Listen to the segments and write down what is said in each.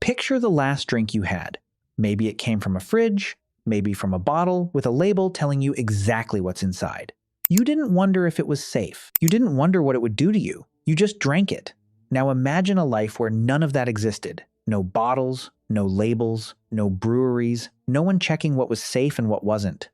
Picture the last drink you had. Maybe it came from a fridge, maybe from a bottle with a label telling you exactly what's inside. You didn't wonder if it was safe. You didn't wonder what it would do to you. You just drank it. Now imagine a life where none of that existed. No bottles, no labels, no breweries, no one checking what was safe and what wasn't.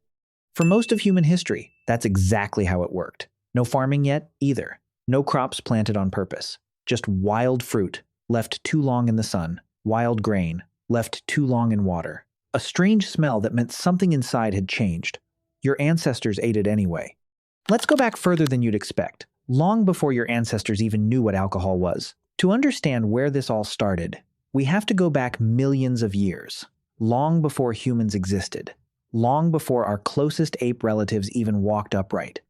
For most of human history, that's exactly how it worked. No farming yet, either. No crops planted on purpose. Just wild fruit, left too long in the sun. Wild grain, left too long in water. A strange smell that meant something inside had changed. Your ancestors ate it anyway. Let's go back further than you'd expect, long before your ancestors even knew what alcohol was. To understand where this all started, we have to go back millions of years, long before humans existed, long before our closest ape relatives even walked upright.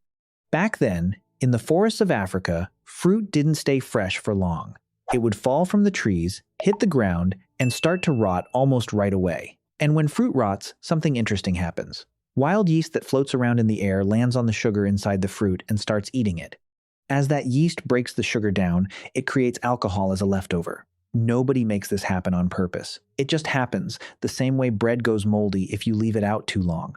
Back then, in the forests of Africa, fruit didn't stay fresh for long. It would fall from the trees, hit the ground, and start to rot almost right away. And when fruit rots, something interesting happens. Wild yeast that floats around in the air lands on the sugar inside the fruit and starts eating it. As that yeast breaks the sugar down, it creates alcohol as a leftover. Nobody makes this happen on purpose. It just happens, the same way bread goes moldy if you leave it out too long.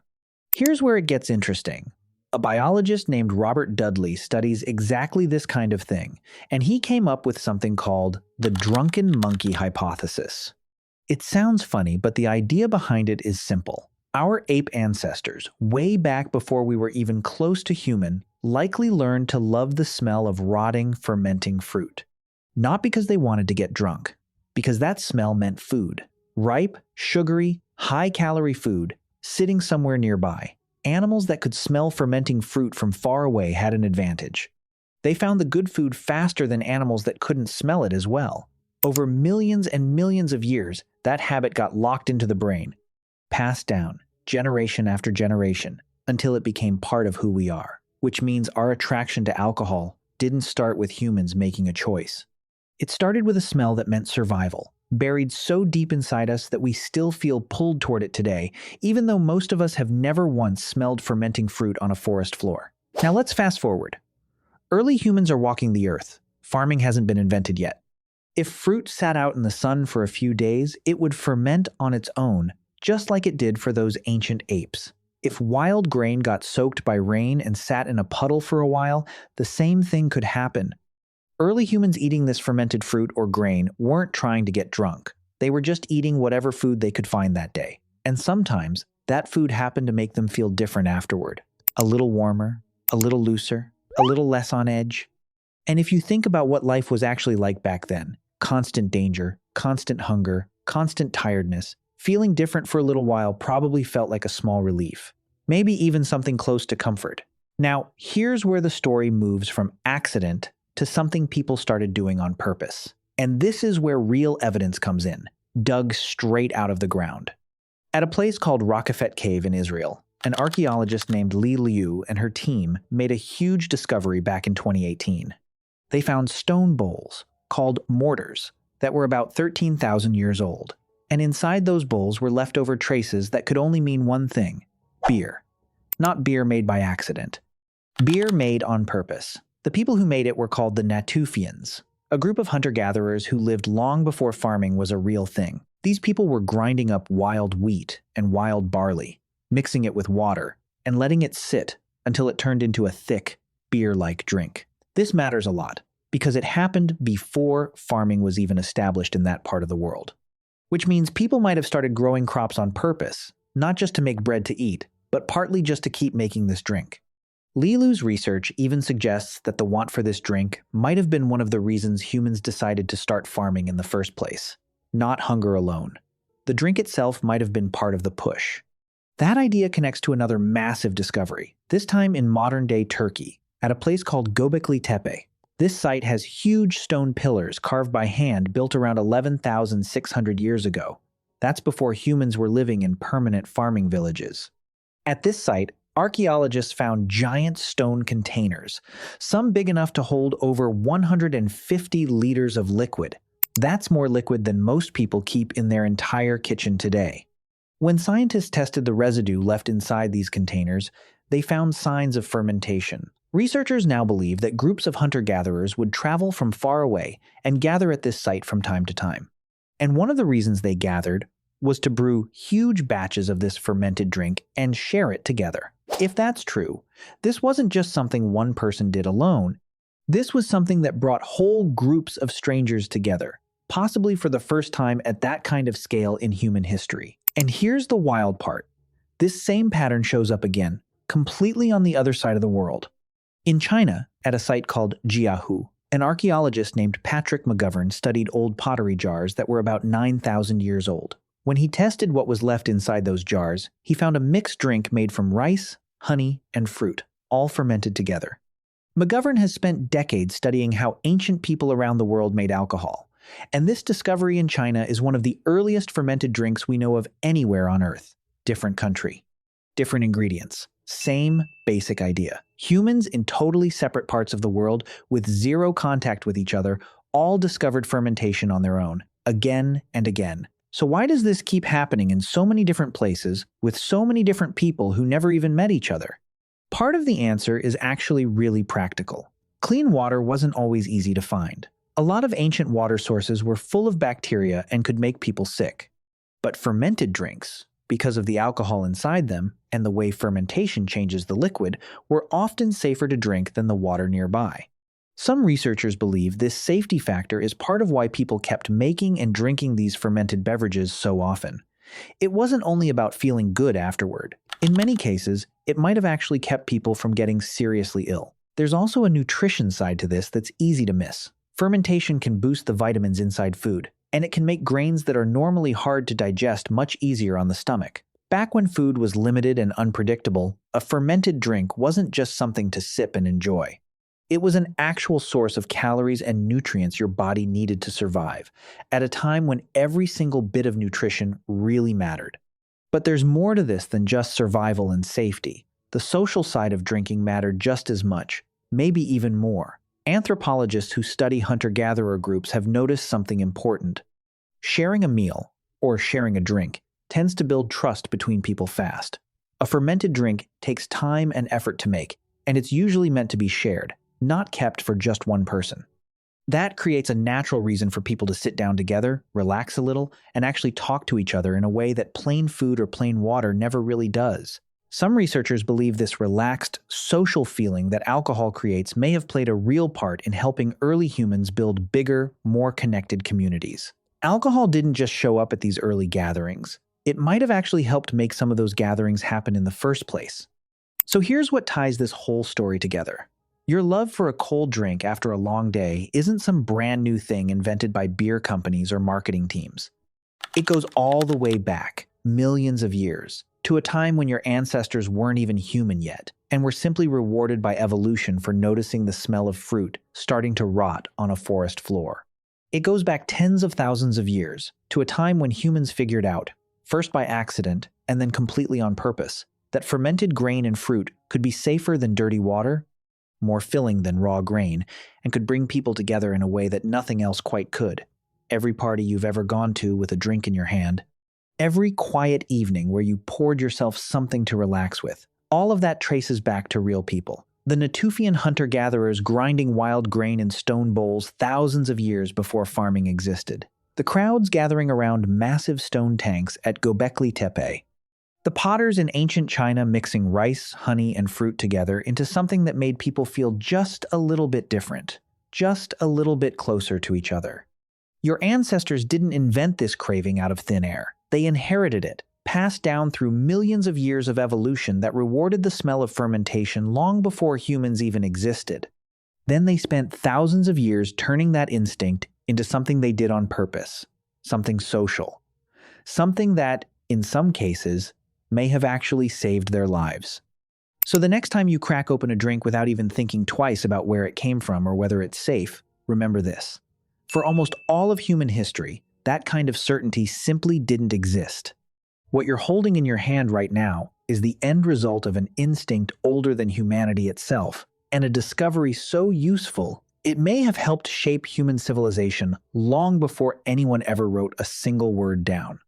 Here's where it gets interesting. A biologist named Robert Dudley studies exactly this kind of thing, and he came up with something called the drunken monkey hypothesis. It sounds funny, but the idea behind it is simple. Our ape ancestors, way back before we were even close to human, likely learned to love the smell of rotting, fermenting fruit. Not because they wanted to get drunk, because that smell meant food. Ripe, sugary, high-calorie food, sitting somewhere nearby. Animals that could smell fermenting fruit from far away had an advantage. They found the good food faster than animals that couldn't smell it as well. Over millions and millions of years, that habit got locked into the brain, passed down, generation after generation, until it became part of who we are, which means our attraction to alcohol didn't start with humans making a choice. It started with a smell that meant survival, buried so deep inside us that we still feel pulled toward it today, even though most of us have never once smelled fermenting fruit on a forest floor. Now let's fast forward. Early humans are walking the earth. Farming hasn't been invented yet. If fruit sat out in the sun for a few days, it would ferment on its own, just like it did for those ancient apes. If wild grain got soaked by rain and sat in a puddle for a while, the same thing could happen. Early humans eating this fermented fruit or grain weren't trying to get drunk. They were just eating whatever food they could find that day. And sometimes, that food happened to make them feel different afterward. A little warmer, a little looser, a little less on edge. And if you think about what life was actually like back then, constant danger, constant hunger, constant tiredness, feeling different for a little while probably felt like a small relief. Maybe even something close to comfort. Now, here's where the story moves from accident to something people started doing on purpose. And this is where real evidence comes in, dug straight out of the ground. At a place called Rockefet Cave in Israel, an archaeologist named Li Liu and her team made a huge discovery back in 2018. They found stone bowls, called mortars, that were about 13,000 years old. And inside those bowls were leftover traces that could only mean one thing: beer. Not beer made by accident. Beer made on purpose. The people who made it were called the Natufians, a group of hunter-gatherers who lived long before farming was a real thing. These people were grinding up wild wheat and wild barley, mixing it with water, and letting it sit until it turned into a thick, beer-like drink. This matters a lot, because it happened before farming was even established in that part of the world. Which means people might have started growing crops on purpose, not just to make bread to eat, but partly just to keep making this drink. Lilu's research even suggests that the want for this drink might have been one of the reasons humans decided to start farming in the first place. Not hunger alone. The drink itself might have been part of the push. That idea connects to another massive discovery, this time in modern-day Turkey, at a place called Göbekli Tepe. This site has huge stone pillars carved by hand built around 11,600 years ago. That's before humans were living in permanent farming villages. At this site, archaeologists found giant stone containers, some big enough to hold over 150 liters of liquid. That's more liquid than most people keep in their entire kitchen today. When scientists tested the residue left inside these containers, they found signs of fermentation. Researchers now believe that groups of hunter-gatherers would travel from far away and gather at this site from time to time. And one of the reasons they gathered was to brew huge batches of this fermented drink and share it together. If that's true, this wasn't just something one person did alone. This was something that brought whole groups of strangers together, possibly for the first time at that kind of scale in human history. And here's the wild part. This same pattern shows up again, completely on the other side of the world. In China, at a site called Jiahu, an archaeologist named Patrick McGovern studied old pottery jars that were about 9,000 years old. When he tested what was left inside those jars, he found a mixed drink made from rice, honey, and fruit, all fermented together. McGovern has spent decades studying how ancient people around the world made alcohol, and this discovery in China is one of the earliest fermented drinks we know of anywhere on Earth. Different country, different ingredients, same basic idea. Humans in totally separate parts of the world with zero contact with each other all discovered fermentation on their own, again and again. So why does this keep happening in so many different places with so many different people who never even met each other? Part of the answer is actually really practical. Clean water wasn't always easy to find. A lot of ancient water sources were full of bacteria and could make people sick. But fermented drinks, because of the alcohol inside them and the way fermentation changes the liquid, were often safer to drink than the water nearby. Some researchers believe this safety factor is part of why people kept making and drinking these fermented beverages so often. It wasn't only about feeling good afterward. In many cases, it might have actually kept people from getting seriously ill. There's also a nutrition side to this that's easy to miss. Fermentation can boost the vitamins inside food, and it can make grains that are normally hard to digest much easier on the stomach. Back when food was limited and unpredictable, a fermented drink wasn't just something to sip and enjoy. It was an actual source of calories and nutrients your body needed to survive, at a time when every single bit of nutrition really mattered. But there's more to this than just survival and safety. The social side of drinking mattered just as much, maybe even more. Anthropologists who study hunter-gatherer groups have noticed something important. Sharing a meal, or sharing a drink, tends to build trust between people fast. A fermented drink takes time and effort to make, and it's usually meant to be shared, not kept for just one person. That creates a natural reason for people to sit down together, relax a little, and actually talk to each other in a way that plain food or plain water never really does. Some researchers believe this relaxed, social feeling that alcohol creates may have played a real part in helping early humans build bigger, more connected communities. Alcohol didn't just show up at these early gatherings. It might have actually helped make some of those gatherings happen in the first place. So here's what ties this whole story together. Your love for a cold drink after a long day isn't some brand new thing invented by beer companies or marketing teams. It goes all the way back, millions of years, to a time when your ancestors weren't even human yet, and were simply rewarded by evolution for noticing the smell of fruit starting to rot on a forest floor. It goes back tens of thousands of years, to a time when humans figured out, first by accident and then completely on purpose, that fermented grain and fruit could be safer than dirty water, more filling than raw grain, and could bring people together in a way that nothing else quite could. Every party you've ever gone to with a drink in your hand, every quiet evening where you poured yourself something to relax with, all of that traces back to real people. The Natufian hunter-gatherers grinding wild grain in stone bowls thousands of years before farming existed. The crowds gathering around massive stone tanks at Göbekli Tepe. The potters in ancient China mixing rice, honey, and fruit together into something that made people feel just a little bit different, just a little bit closer to each other. Your ancestors didn't invent this craving out of thin air. They inherited it, passed down through millions of years of evolution that rewarded the smell of fermentation long before humans even existed. Then they spent thousands of years turning that instinct into something they did on purpose, something social, something that, in some cases, may have actually saved their lives. So the next time you crack open a drink without even thinking twice about where it came from or whether it's safe, remember this. For almost all of human history, that kind of certainty simply didn't exist. What you're holding in your hand right now is the end result of an instinct older than humanity itself, and a discovery so useful, it may have helped shape human civilization long before anyone ever wrote a single word down.